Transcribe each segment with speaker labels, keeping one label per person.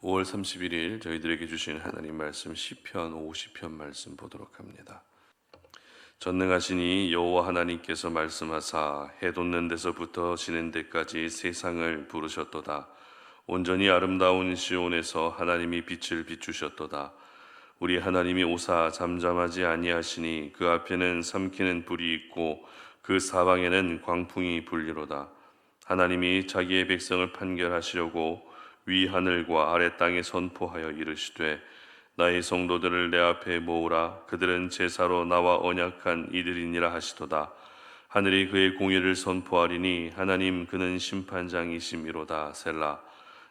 Speaker 1: 5월 31일 저희들에게 주신 하나님 말씀 시편 50편 말씀 보도록 합니다. 전능하시니 여호와 하나님께서 말씀하사 해 돋는 데서부터 지는 데까지 세상을 부르셨도다. 온전히 아름다운 시온에서 하나님이 빛을 비추셨도다. 우리 하나님이 오사 잠잠하지 아니하시니 그 앞에는 삼키는 불이 있고 그 사방에는 광풍이 불리로다. 하나님이 자기의 백성을 판결하시려고 위 하늘과 아래 땅에 선포하여 이르시되 나의 성도들을 내 앞에 모으라. 그들은 제사로 나와 언약한 이들이니라 하시도다. 하늘이 그의 공의를 선포하리니 하나님 그는 심판장이심이로다. 셀라.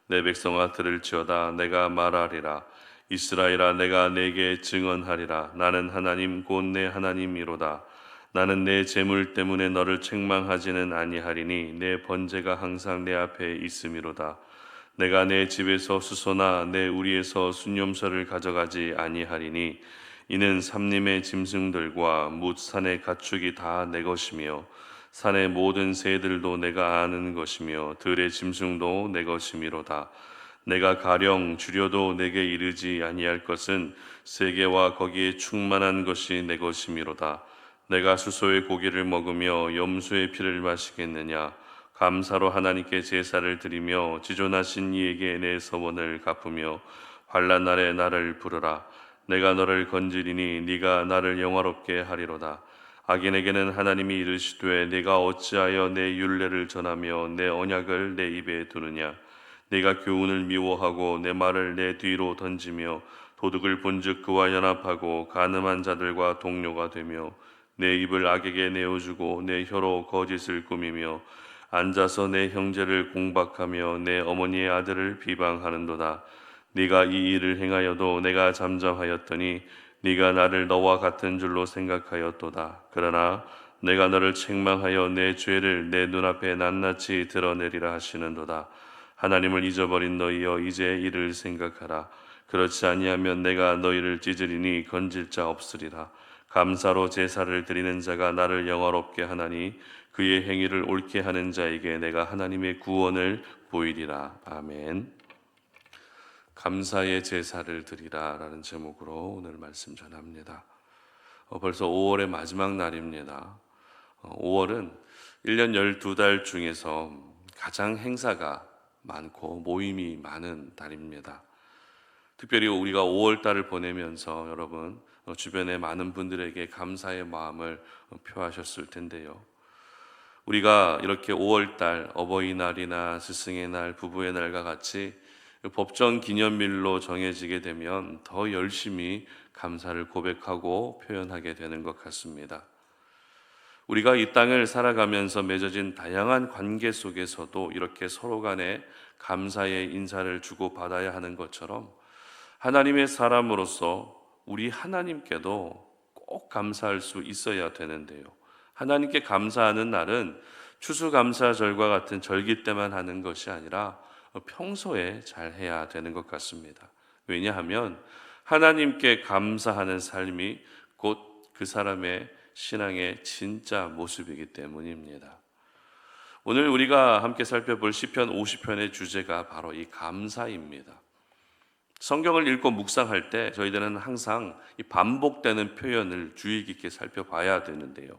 Speaker 1: 내 백성아 들을지어다. 내가 말하리라. 이스라엘아 내가 내게 증언하리라. 나는 하나님 곧 내 하나님이로다. 나는 내 재물 때문에 너를 책망하지는 아니하리니 내 번제가 항상 내 앞에 있음이로다. 내가 내 집에서 수소나 내 우리에서 순념서를 가져가지 아니하리니 이는 삼림의 짐승들과 뭇 산의 가축이 다 내 것이며 산의 모든 새들도 내가 아는 것이며 들의 짐승도 내 것이미로다. 내가 가령 줄여도 내게 이르지 아니할 것은 세계와 거기에 충만한 것이 내 것이미로다. 내가 수소의 고기를 먹으며 염소의 피를 마시겠느냐. 감사로 하나님께 제사를 드리며 지존하신 이에게 내 서원을 갚으며 환난 날에 나를 부르라. 내가 너를 건지리니 네가 나를 영화롭게 하리로다. 악인에게는 하나님이 이르시되 네가 어찌하여 내 율례를 전하며 내 언약을 내 입에 두느냐. 네가 교훈을 미워하고 내 말을 내 뒤로 던지며 도둑을 본즉 그와 연합하고 간음한 자들과 동료가 되며 내 입을 악에게 내어주고 내 혀로 거짓을 꾸미며 앉아서 내 형제를 공박하며 내 어머니의 아들을 비방하는도다. 네가 이 일을 행하여도 내가 잠잠하였더니 네가 나를 너와 같은 줄로 생각하였도다. 그러나 내가 너를 책망하여 내 죄를 내 눈앞에 낱낱이 드러내리라 하시는도다. 하나님을 잊어버린 너희여 이제 이를 생각하라. 그렇지 아니하면 내가 너희를 찢으리니 건질 자 없으리라. 감사로 제사를 드리는 자가 나를 영화롭게 하나니 그의 행위를 옳게 하는 자에게 내가 하나님의 구원을 보이리라. 아멘. 감사의 제사를 드리라 라는 제목으로 오늘 말씀 전합니다. 벌써 5월의 마지막 날입니다. 5월은 1년 12달 중에서 가장 행사가 많고 모임이 많은 달입니다. 특별히 우리가 5월 달을 보내면서 여러분 주변의 많은 분들에게 감사의 마음을 표하셨을 텐데요. 우리가 이렇게 5월 달 어버이날이나 스승의 날, 부부의 날과 같이 법정 기념일로 정해지게 되면 더 열심히 감사를 고백하고 표현하게 되는 것 같습니다. 우리가 이 땅을 살아가면서 맺어진 다양한 관계 속에서도 이렇게 서로 간에 감사의 인사를 주고받아야 하는 것처럼 하나님의 사람으로서 우리 하나님께도 꼭 감사할 수 있어야 되는데요. 하나님께 감사하는 날은 추수감사절과 같은 절기 때만 하는 것이 아니라 평소에 잘 해야 되는 것 같습니다. 왜냐하면 하나님께 감사하는 삶이 곧 그 사람의 신앙의 진짜 모습이기 때문입니다. 오늘 우리가 함께 살펴볼 시편 50편의 주제가 바로 이 감사입니다. 성경을 읽고 묵상할 때 저희들은 항상 이 반복되는 표현을 주의 깊게 살펴봐야 되는데요.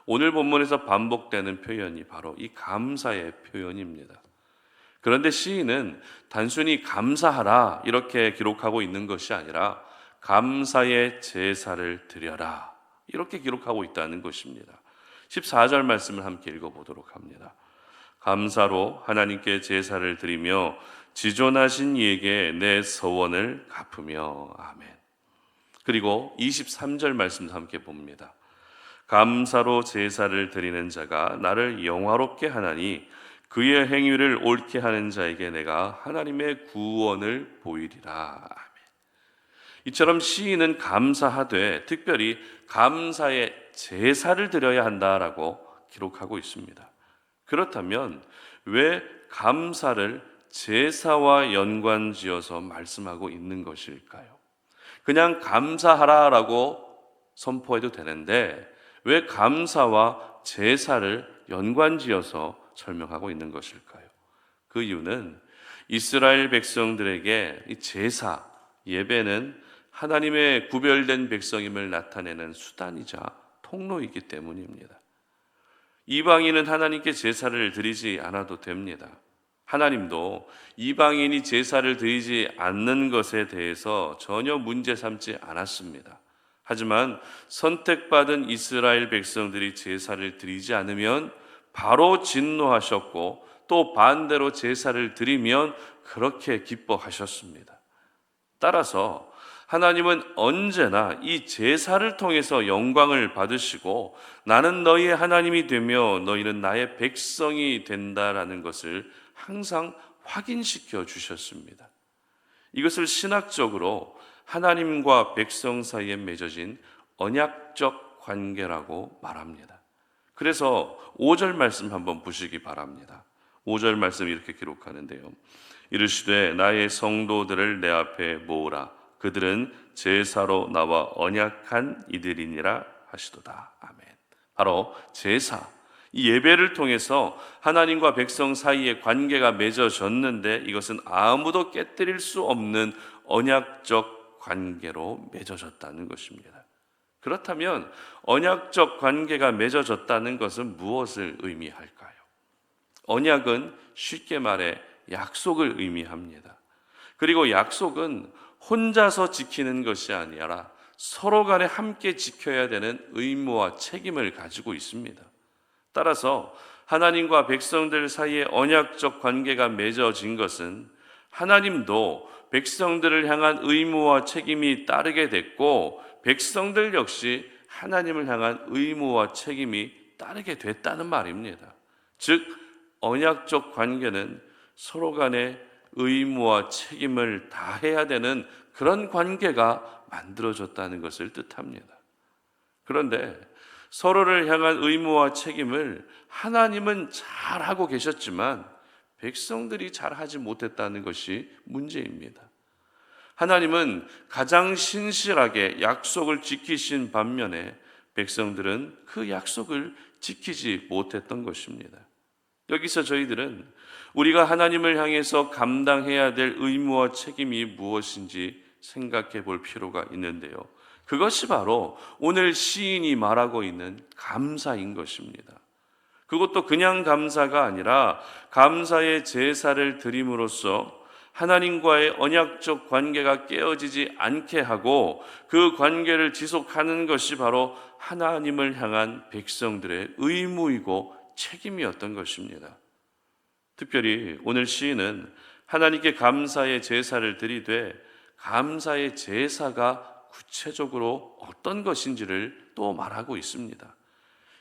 Speaker 1: 오늘 본문에서 반복되는 표현이 바로 이 감사의 표현입니다. 그런데 시인은 단순히 감사하라 이렇게 기록하고 있는 것이 아니라 감사의 제사를 드려라 이렇게 기록하고 있다는 것입니다. 14절 말씀을 함께 읽어보도록 합니다. 감사로 하나님께 제사를 드리며 지존하신 이에게 내 서원을 갚으며. 아멘. 그리고 23절 말씀도 함께 봅니다. 감사로 제사를 드리는 자가 나를 영화롭게 하나니 그의 행위를 옳게 하는 자에게 내가 하나님의 구원을 보이리라. 아멘. 이처럼 시인은 감사하되 특별히 감사의 제사를 드려야 한다라고 기록하고 있습니다. 그렇다면 왜 감사를 제사와 연관지어서 말씀하고 있는 것일까요? 그냥 감사하라라고 선포해도 되는데 왜 감사와 제사를 연관지어서 설명하고 있는 것일까요? 그 이유는 이스라엘 백성들에게 이 제사, 예배는 하나님의 구별된 백성임을 나타내는 수단이자 통로이기 때문입니다. 이방인은 하나님께 제사를 드리지 않아도 됩니다. 하나님도 이방인이 제사를 드리지 않는 것에 대해서 전혀 문제 삼지 않았습니다. 하지만 선택받은 이스라엘 백성들이 제사를 드리지 않으면 바로 진노하셨고, 또 반대로 제사를 드리면 그렇게 기뻐하셨습니다. 따라서 하나님은 언제나 이 제사를 통해서 영광을 받으시고, 나는 너희의 하나님이 되며 너희는 나의 백성이 된다라는 것을 항상 확인시켜 주셨습니다. 이것을 신학적으로 하나님과 백성 사이에 맺어진 언약적 관계라고 말합니다. 그래서 5절 말씀 한번 보시기 바랍니다. 5절 말씀 이렇게 기록하는데요. 이르시되 나의 성도들을 내 앞에 모으라. 그들은 제사로 나와 언약한 이들이니라 하시도다. 아멘. 바로 제사, 이 예배를 통해서 하나님과 백성 사이의 관계가 맺어졌는데, 이것은 아무도 깨뜨릴 수 없는 언약적 관계로 맺어졌다는 것입니다. 그렇다면 언약적 관계가 맺어졌다는 것은 무엇을 의미할까요? 언약은 쉽게 말해 약속을 의미합니다. 그리고 약속은 혼자서 지키는 것이 아니라 서로 간에 함께 지켜야 되는 의무와 책임을 가지고 있습니다. 따라서 하나님과 백성들 사이에 언약적 관계가 맺어진 것은 하나님도 백성들을 향한 의무와 책임이 따르게 됐고, 백성들 역시 하나님을 향한 의무와 책임이 따르게 됐다는 말입니다. 즉, 언약적 관계는 서로 간에 의무와 책임을 다해야 되는 그런 관계가 만들어졌다는 것을 뜻합니다. 그런데 서로를 향한 의무와 책임을 하나님은 잘하고 계셨지만 백성들이 잘하지 못했다는 것이 문제입니다. 하나님은 가장 신실하게 약속을 지키신 반면에 백성들은 그 약속을 지키지 못했던 것입니다. 여기서 저희들은 우리가 하나님을 향해서 감당해야 될 의무와 책임이 무엇인지 생각해 볼 필요가 있는데요. 그것이 바로 오늘 시인이 말하고 있는 감사인 것입니다. 그것도 그냥 감사가 아니라 감사의 제사를 드림으로써 하나님과의 언약적 관계가 깨어지지 않게 하고, 그 관계를 지속하는 것이 바로 하나님을 향한 백성들의 의무이고 책임이었던 것입니다. 특별히 오늘 시인은 하나님께 감사의 제사를 드리되, 감사의 제사가 구체적으로 어떤 것인지를 또 말하고 있습니다.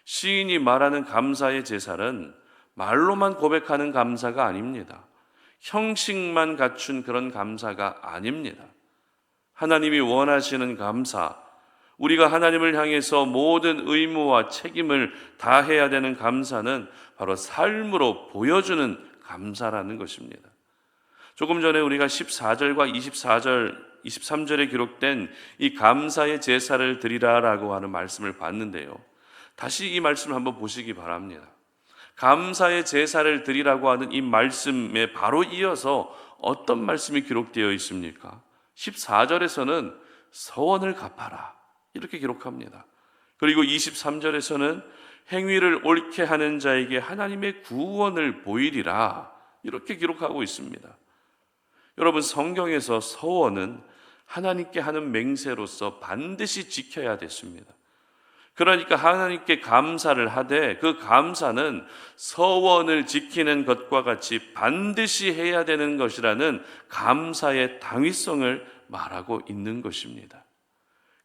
Speaker 1: 시인이 말하는 감사의 제사는 말로만 고백하는 감사가 아닙니다. 형식만 갖춘 그런 감사가 아닙니다. 하나님이 원하시는 감사, 우리가 하나님을 향해서 모든 의무와 책임을 다해야 되는 감사는 바로 삶으로 보여주는 감사라는 것입니다. 조금 전에 우리가 14절과 23절에 기록된 이 감사의 제사를 드리라라고 하는 말씀을 봤는데요. 다시 이 말씀을 한번 보시기 바랍니다. 감사의 제사를 드리라고 하는 이 말씀에 바로 이어서 어떤 말씀이 기록되어 있습니까? 14절에서는 서원을 갚아라 이렇게 기록합니다. 그리고 23절에서는 행위를 옳게 하는 자에게 하나님의 구원을 보이리라 이렇게 기록하고 있습니다. 여러분, 성경에서 서원은 하나님께 하는 맹세로서 반드시 지켜야 됐습니다. 그러니까 하나님께 감사를 하되 그 감사는 서원을 지키는 것과 같이 반드시 해야 되는 것이라는 감사의 당위성을 말하고 있는 것입니다.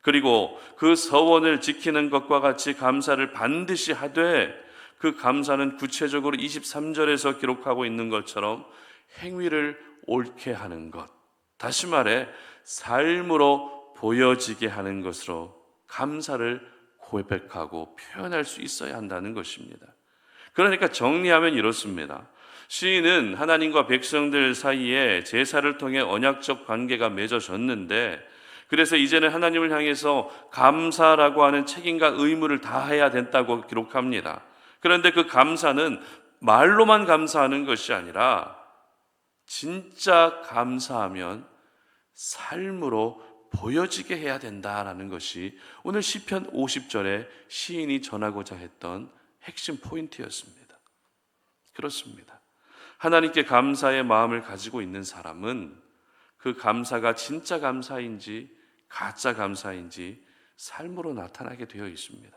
Speaker 1: 그리고 그 서원을 지키는 것과 같이 감사를 반드시 하되, 그 감사는 구체적으로 23절에서 기록하고 있는 것처럼 행위를 옳게 하는 것, 다시 말해 삶으로 보여지게 하는 것으로 감사를 고백하고 표현할 수 있어야 한다는 것입니다. 그러니까 정리하면 이렇습니다. 시인은 하나님과 백성들 사이에 제사를 통해 언약적 관계가 맺어졌는데, 그래서 이제는 하나님을 향해서 감사라고 하는 책임과 의무를 다해야 된다고 기록합니다. 그런데 그 감사는 말로만 감사하는 것이 아니라 진짜 감사하면 삶으로 보여지게 해야 된다라는 것이 오늘 시편 50절에 시인이 전하고자 했던 핵심 포인트였습니다. 그렇습니다. 하나님께 감사의 마음을 가지고 있는 사람은 그 감사가 진짜 감사인지 가짜 감사인지 삶으로 나타나게 되어 있습니다.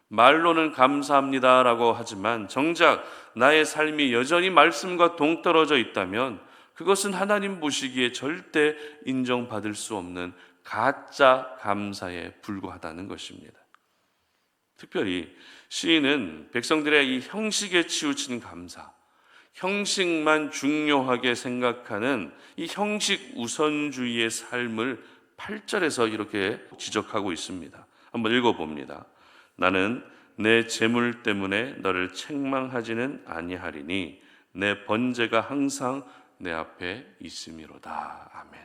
Speaker 1: 말로는 감사합니다라고 하지만 정작 나의 삶이 여전히 말씀과 동떨어져 있다면 그것은 하나님 보시기에 절대 인정받을 수 없는 가짜 감사에 불과하다는 것입니다. 특별히 시인은 백성들의 이 형식에 치우친 감사, 형식만 중요하게 생각하는 이 형식 우선주의의 삶을 8절에서 이렇게 지적하고 있습니다. 한번 읽어봅니다. 나는 내 재물 때문에 너를 책망하지는 아니하리니 내 번제가 항상 내 앞에 있음이로다. 아멘.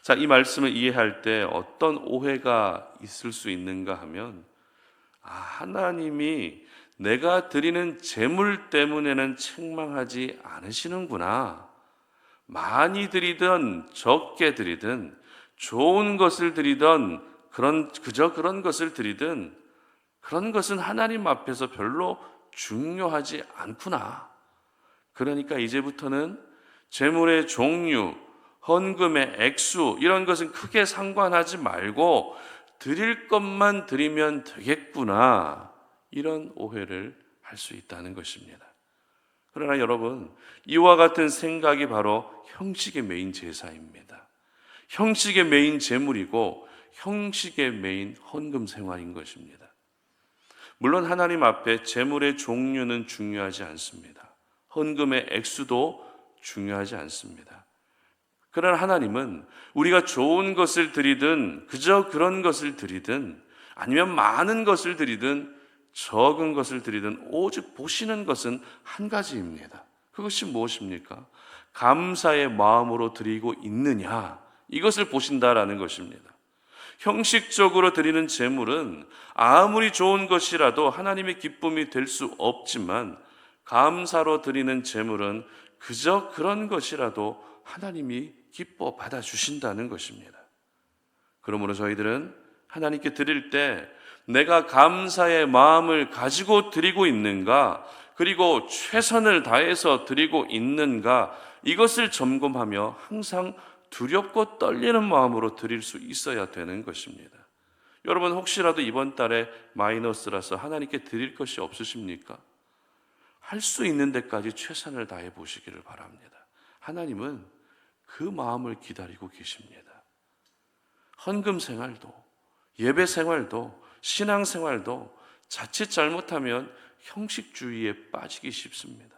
Speaker 1: 자, 이 말씀을 이해할 때 어떤 오해가 있을 수 있는가 하면 하나님이 내가 드리는 재물 때문에는 책망하지 않으시는구나. 많이 드리든 적게 드리든 좋은 것을 드리든 그저 그런 것을 드리든 그런 것은 하나님 앞에서 별로 중요하지 않구나. 그러니까 이제부터는 재물의 종류, 헌금의 액수 이런 것은 크게 상관하지 말고 드릴 것만 드리면 되겠구나. 이런 오해를 할 수 있다는 것입니다. 그러나 여러분, 이와 같은 생각이 바로 형식의 메인 제사입니다. 형식의 메인 재물이고 형식의 메인 헌금 생활인 것입니다. 물론 하나님 앞에 재물의 종류는 중요하지 않습니다. 헌금의 액수도 중요하지 않습니다. 그러나 하나님은 우리가 좋은 것을 드리든 그저 그런 것을 드리든 아니면 많은 것을 드리든 적은 것을 드리든 오직 보시는 것은 한 가지입니다. 그것이 무엇입니까? 감사의 마음으로 드리고 있느냐, 이것을 보신다라는 것입니다. 형식적으로 드리는 제물은 아무리 좋은 것이라도 하나님의 기쁨이 될 수 없지만 감사로 드리는 제물은 그저 그런 것이라도 하나님이 기뻐 받아주신다는 것입니다. 그러므로 저희들은 하나님께 드릴 때 내가 감사의 마음을 가지고 드리고 있는가, 그리고 최선을 다해서 드리고 있는가, 이것을 점검하며 항상 두렵고 떨리는 마음으로 드릴 수 있어야 되는 것입니다. 여러분, 혹시라도 이번 달에 마이너스라서 하나님께 드릴 것이 없으십니까? 할 수 있는 데까지 최선을 다해 보시기를 바랍니다. 하나님은 그 마음을 기다리고 계십니다. 헌금 생활도, 예배 생활도, 신앙 생활도 자칫 잘못하면 형식주의에 빠지기 쉽습니다.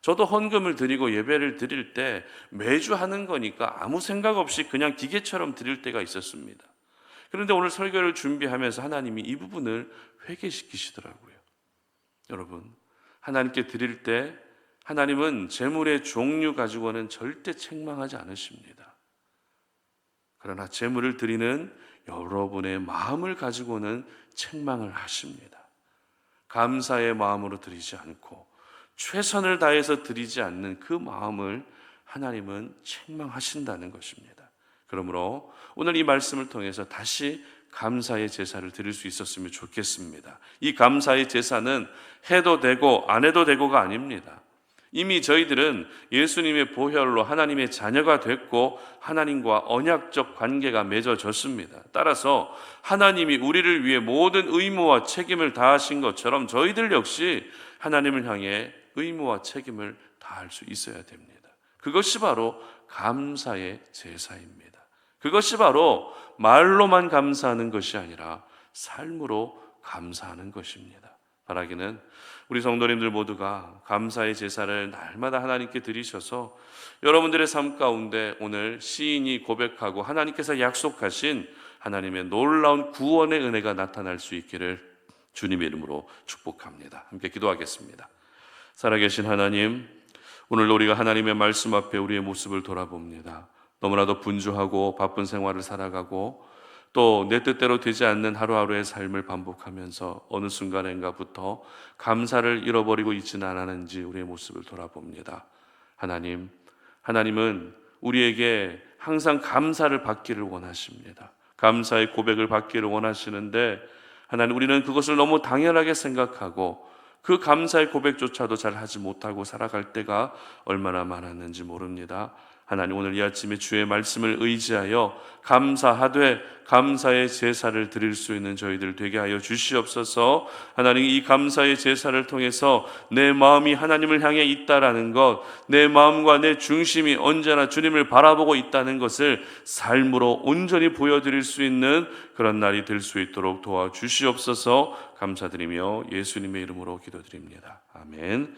Speaker 1: 저도 헌금을 드리고 예배를 드릴 때 매주 하는 거니까 아무 생각 없이 그냥 기계처럼 드릴 때가 있었습니다. 그런데 오늘 설교를 준비하면서 하나님이 이 부분을 회개시키시더라고요. 여러분, 하나님께 드릴 때 하나님은 재물의 종류 가지고는 절대 책망하지 않으십니다. 그러나 재물을 드리는 여러분의 마음을 가지고는 책망을 하십니다. 감사의 마음으로 드리지 않고 최선을 다해서 드리지 않는 그 마음을 하나님은 책망하신다는 것입니다. 그러므로 오늘 이 말씀을 통해서 다시 감사의 제사를 드릴 수 있었으면 좋겠습니다. 이 감사의 제사는 해도 되고 안 해도 되고가 아닙니다. 이미 저희들은 예수님의 보혈로 하나님의 자녀가 됐고 하나님과 언약적 관계가 맺어졌습니다. 따라서 하나님이 우리를 위해 모든 의무와 책임을 다하신 것처럼 저희들 역시 하나님을 향해 의무와 책임을 다할 수 있어야 됩니다. 그것이 바로 감사의 제사입니다. 그것이 바로 말로만 감사하는 것이 아니라 삶으로 감사하는 것입니다. 바라기는 우리 성도님들 모두가 감사의 제사를 날마다 하나님께 드리셔서 여러분들의 삶 가운데 오늘 시인이 고백하고 하나님께서 약속하신 하나님의 놀라운 구원의 은혜가 나타날 수 있기를 주님의 이름으로 축복합니다. 함께 기도하겠습니다. 살아계신 하나님, 오늘도 우리가 하나님의 말씀 앞에 우리의 모습을 돌아봅니다. 너무나도 분주하고 바쁜 생활을 살아가고 또 내 뜻대로 되지 않는 하루하루의 삶을 반복하면서 어느 순간인가부터 감사를 잃어버리고 있지는 않았는지 우리의 모습을 돌아봅니다. 하나님은 우리에게 항상 감사를 받기를 원하십니다. 감사의 고백을 받기를 원하시는데 하나님, 우리는 그것을 너무 당연하게 생각하고 그 감사의 고백조차도 잘 하지 못하고 살아갈 때가 얼마나 많았는지 모릅니다. 하나님, 오늘 이 아침에 주의 말씀을 의지하여 감사하되 감사의 제사를 드릴 수 있는 저희들 되게 하여 주시옵소서. 하나님, 이 감사의 제사를 통해서 내 마음이 하나님을 향해 있다라는 것, 내 마음과 내 중심이 언제나 주님을 바라보고 있다는 것을 삶으로 온전히 보여드릴 수 있는 그런 날이 될 수 있도록 도와주시옵소서. 감사드리며 예수님의 이름으로 기도드립니다. 아멘.